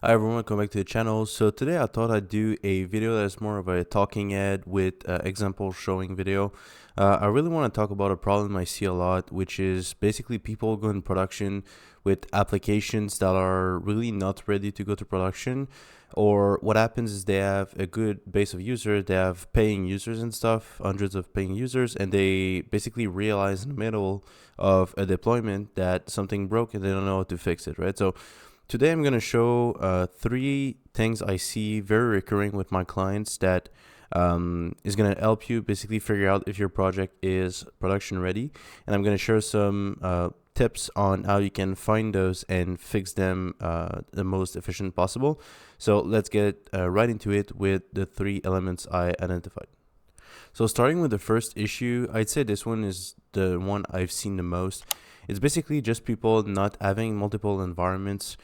Hi everyone, welcome back to the channel. So today I thought I'd do a video that's more of a talking head with example showing video. I really want to talk about a problem I see a lot, which is basically people go in production with applications that are really not ready to go to production. Or what happens is they have a good base of users, they have paying users and stuff, hundreds of paying users, and they basically realize in the middle of a deployment that something broke and they don't know how to fix it, right? So today I'm going to show three things I see very recurring with my clients that is going to help you basically figure out if your project is production ready. And I'm going to share some tips on how you can find those and fix them the most efficient possible. So let's get right into it with the three elements I identified. So starting with the first issue, I'd say this one is the one I've seen the most. It's basically just people not having multiple environments,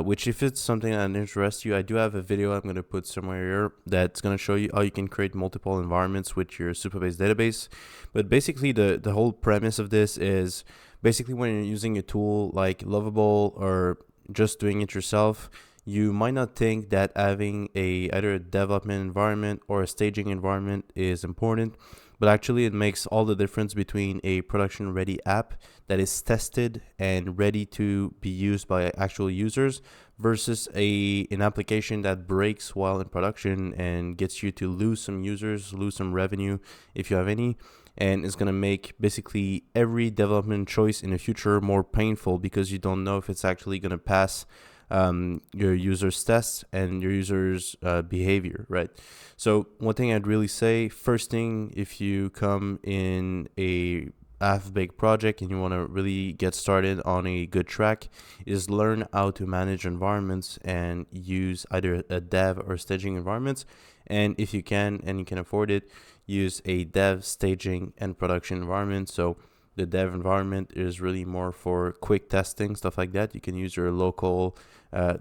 which if it's something that interests you, I do have a video I'm going to put somewhere here that's going to show you how you can create multiple environments with your Supabase database. But basically the whole premise of this is basically when you're using a tool like Lovable or just doing it yourself, you might not think that having either a development environment or a staging environment is important, but actually it makes all the difference between a production ready app that is tested and ready to be used by actual users versus an application that breaks while in production and gets you to lose some users, lose some revenue if you have any, and it's going to make basically every development choice in the future more painful because you don't know if it's actually going to pass your users' tests and your users' behavior, right? So one thing I'd really say, first thing, if you come in a half-baked project and you want to really get started on a good track, is learn how to manage environments and use either a dev or staging environments. And if you can and you can afford it, use a dev, staging, and production environment. So the dev environment is really more for quick testing, stuff like that. You can use your local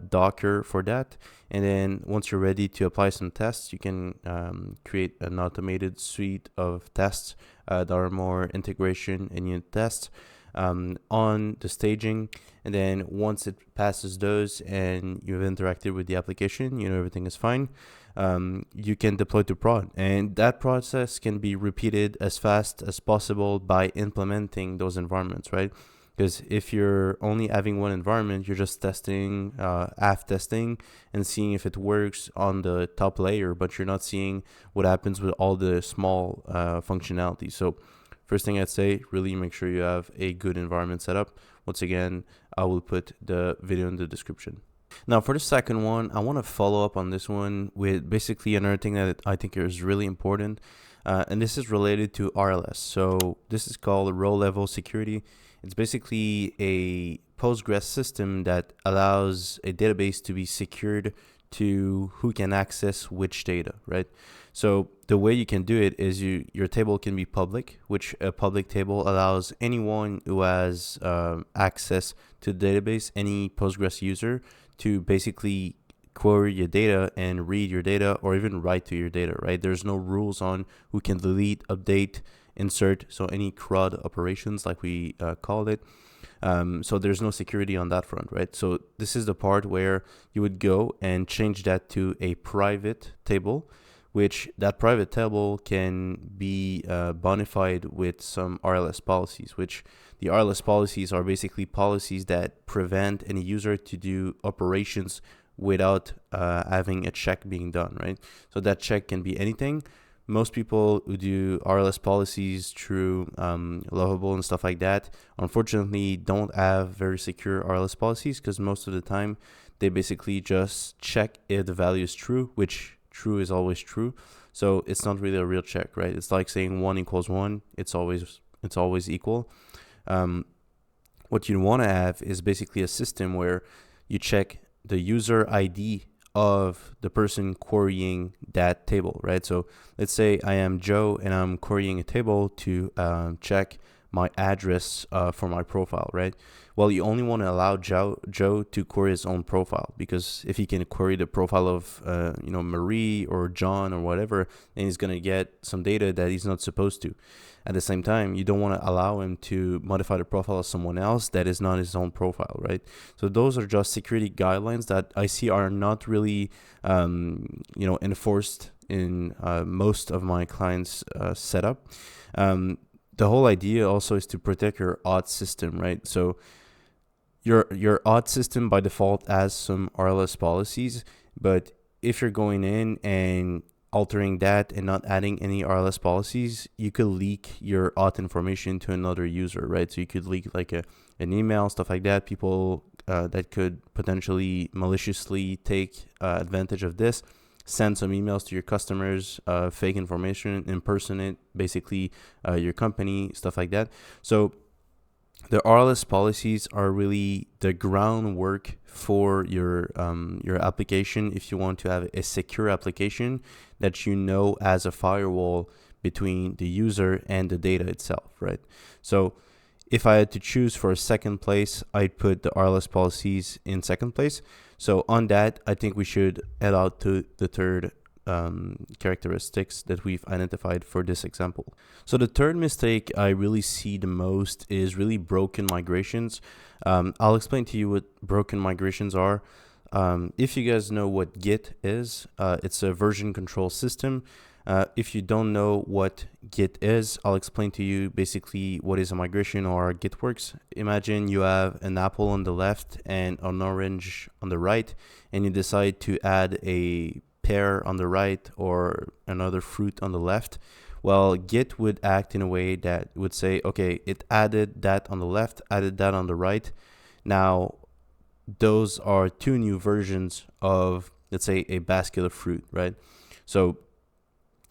Docker for that. And then once you're ready to apply some tests, you can create an automated suite of tests that are more integration and unit tests on the staging. And then once it passes those and you've interacted with the application, you know everything is fine, you can deploy to prod. And that process can be repeated as fast as possible by implementing those environments, right? Because if you're only having one environment, you're just testing, half testing and seeing if it works on the top layer, but you're not seeing what happens with all the small functionality. So first thing I'd say, really make sure you have a good environment set up. Once again, I will put the video in the description. Now for the second one, I want to follow up on this one with basically another thing that I think is really important. And this is related to RLS. So this is called row level security. It's basically a Postgres system that allows a database to be secured to who can access which data, right? So the way you can do it is your table can be public, which a public table allows anyone who has access to the database, any Postgres user, to basically query your data and read your data or even write to your data, right? There's no rules on who can delete, update, insert, so any CRUD operations like we called it. So there's no security on that front, right? So this is the part where you would go and change that to a private table, which that private table can be bonified with some RLS policies, which the RLS policies are basically policies that prevent any user to do operations without having a check being done, right? So that check can be anything. Most people who do RLS policies through Lovable and stuff like that, unfortunately, don't have very secure RLS policies because most of the time they basically just check if the value is true, which true is always true. So it's not really a real check, right? It's like saying 1 equals 1. It's always equal. What you want to have is basically a system where you check the user ID of the person querying that table, right? So let's say I am Joe and I'm querying a table to check my address for my profile, right? Well, you only want to allow Joe to query his own profile, because if he can query the profile of Marie or John or whatever, then he's gonna get some data that he's not supposed to. At the same time, you don't want to allow him to modify the profile of someone else that is not his own profile, right? So those are just security guidelines that I see are not really enforced in most of my clients' setup. The whole idea also is to protect your auth system, right? So your auth system by default has some RLS policies, but if you're going in and altering that and not adding any RLS policies, you could leak your auth information to another user, right? So you could leak like an email, stuff like that. People that could potentially maliciously take advantage of this, send some emails to your customers, fake information, impersonate basically your company, stuff like that. So the RLS policies are really the groundwork for your application if you want to have a secure application that as a firewall between the user and the data itself, right? So if I had to choose for a second place, I'd put the RLS policies in second place. So on that, I think we should head out to the third characteristics that we've identified for this example. So the third mistake I really see the most is really broken migrations. I'll explain to you what broken migrations are. If you guys know what Git is, it's a version control system. If you don't know what Git is, I'll explain to you basically what is a migration or Git works. Imagine you have an apple on the left and an orange on the right, and you decide to add a pear on the right or another fruit on the left. Well, Git would act in a way that would say, okay, it added that on the left, added that on the right. Now, those are two new versions of, let's say, a basket of fruit, right? So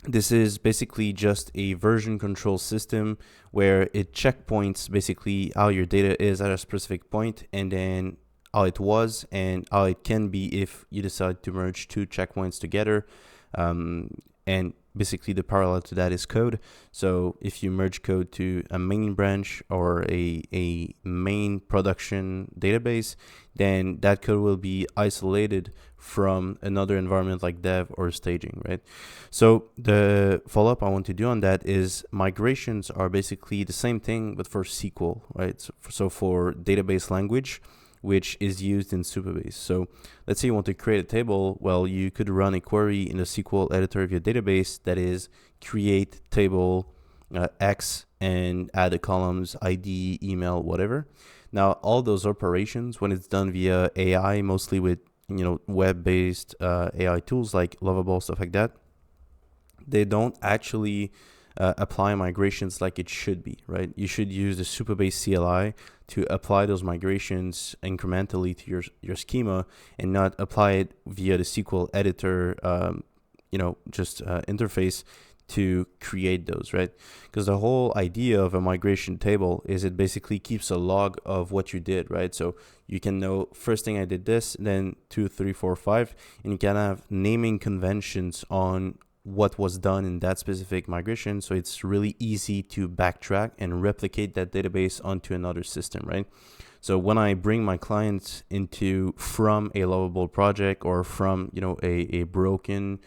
this is basically just a version control system where it checkpoints basically how your data is at a specific point, and then how it was and how it can be if you decide to merge two checkpoints together. And basically the parallel to that is code. So if you merge code to a main branch or a main production database, then that code will be isolated from another environment like dev or staging, right? So the follow-up I want to do on that is migrations are basically the same thing, but for SQL, right? So for database language, which is used in Supabase. So let's say you want to create a table. Well, you could run a query in the SQL editor of your database that is create table X and add the columns ID, email, whatever. Now, all those operations, when it's done via AI, mostly with web-based AI tools like Lovable, stuff like that, they don't actually apply migrations like it should be, right? You should use the Supabase CLI to apply those migrations incrementally to your schema, and not apply it via the SQL editor, interface to create those, right? Because the whole idea of a migration table is it basically keeps a log of what you did, right? So you can know first thing I did this, then 2, 3, 4, 5, and you can have naming conventions on what was done in that specific migration. So it's really easy to backtrack and replicate that database onto another system, right? So when I bring my clients from a lovable project or from, a broken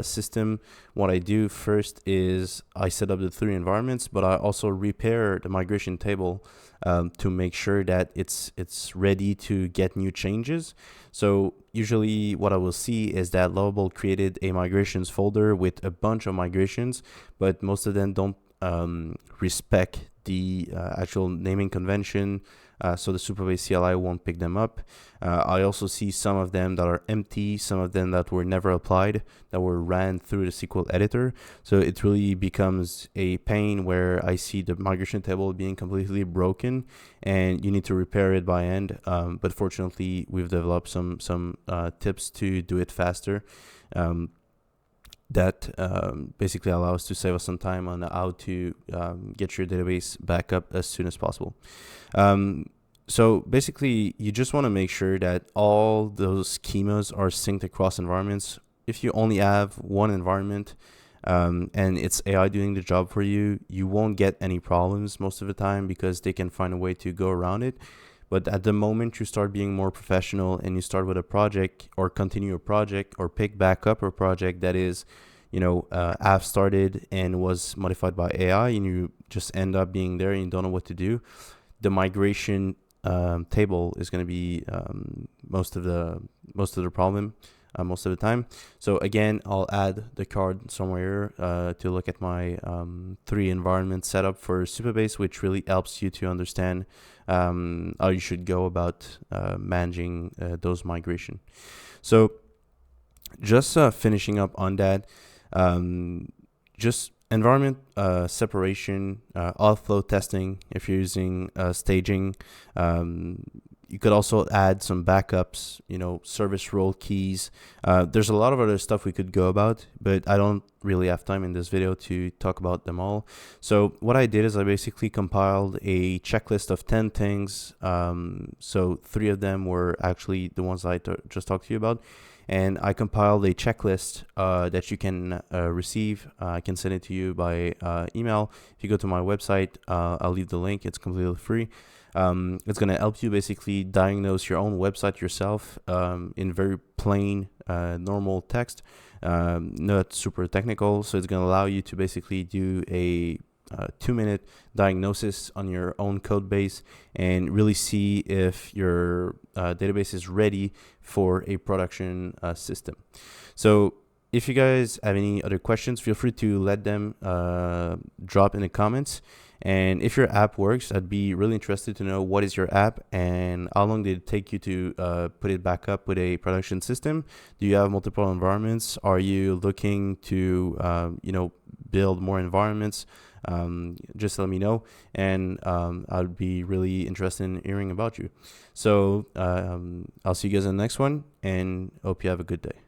system, what I do first is I set up the 3 environments, but I also repair the migration table to make sure that it's ready to get new changes. So usually what I will see is that Lovable created a migrations folder with a bunch of migrations, but most of them don't respect the actual naming convention. So the Supabase CLI won't pick them up. I also see some of them that are empty, some of them that were never applied, that were ran through the SQL editor. So it really becomes a pain where I see the migration table being completely broken and you need to repair it by hand. But fortunately, we've developed some tips to do it faster. That basically allows to save us some time on how to get your database back up as soon as possible. So basically, you just want to make sure that all those schemas are synced across environments. If you only have one environment, and it's AI doing the job for you, you won't get any problems most of the time because they can find a way to go around it. But at the moment you start being more professional and you start with a project or continue a project or pick back up a project that is, half started and was modified by AI, and you just end up being there and you don't know what to do, the migration table is going to be most of the problem most of the time. So again, I'll add the card somewhere to look at my 3 environment setup for Supabase, which really helps you to understand how you should go about managing those migration. So just finishing up on that, just environment separation, outflow testing if you're using staging. You could also add some backups, service role keys. There's a lot of other stuff we could go about, but I don't really have time in this video to talk about them all. So what I did is I basically compiled a checklist of 10 things. So 3 of them were actually the ones I just talked to you about. And I compiled a checklist that you can receive. I can send it to you by email. If you go to my website, I'll leave the link. It's completely free. It's going to help you basically diagnose your own website yourself in very plain, normal text, not super technical. So it's going to allow you to basically do a 2-minute diagnosis on your own code base and really see if your database is ready for a production system. So if you guys have any other questions, feel free to let them drop in the comments. And if your app works, I'd be really interested to know what is your app and how long did it take you to put it back up with a production system. Do you have multiple environments? Are you looking to build more environments? Just let me know, and I'd be really interested in hearing about you. So I'll see you guys in the next one, and hope you have a good day.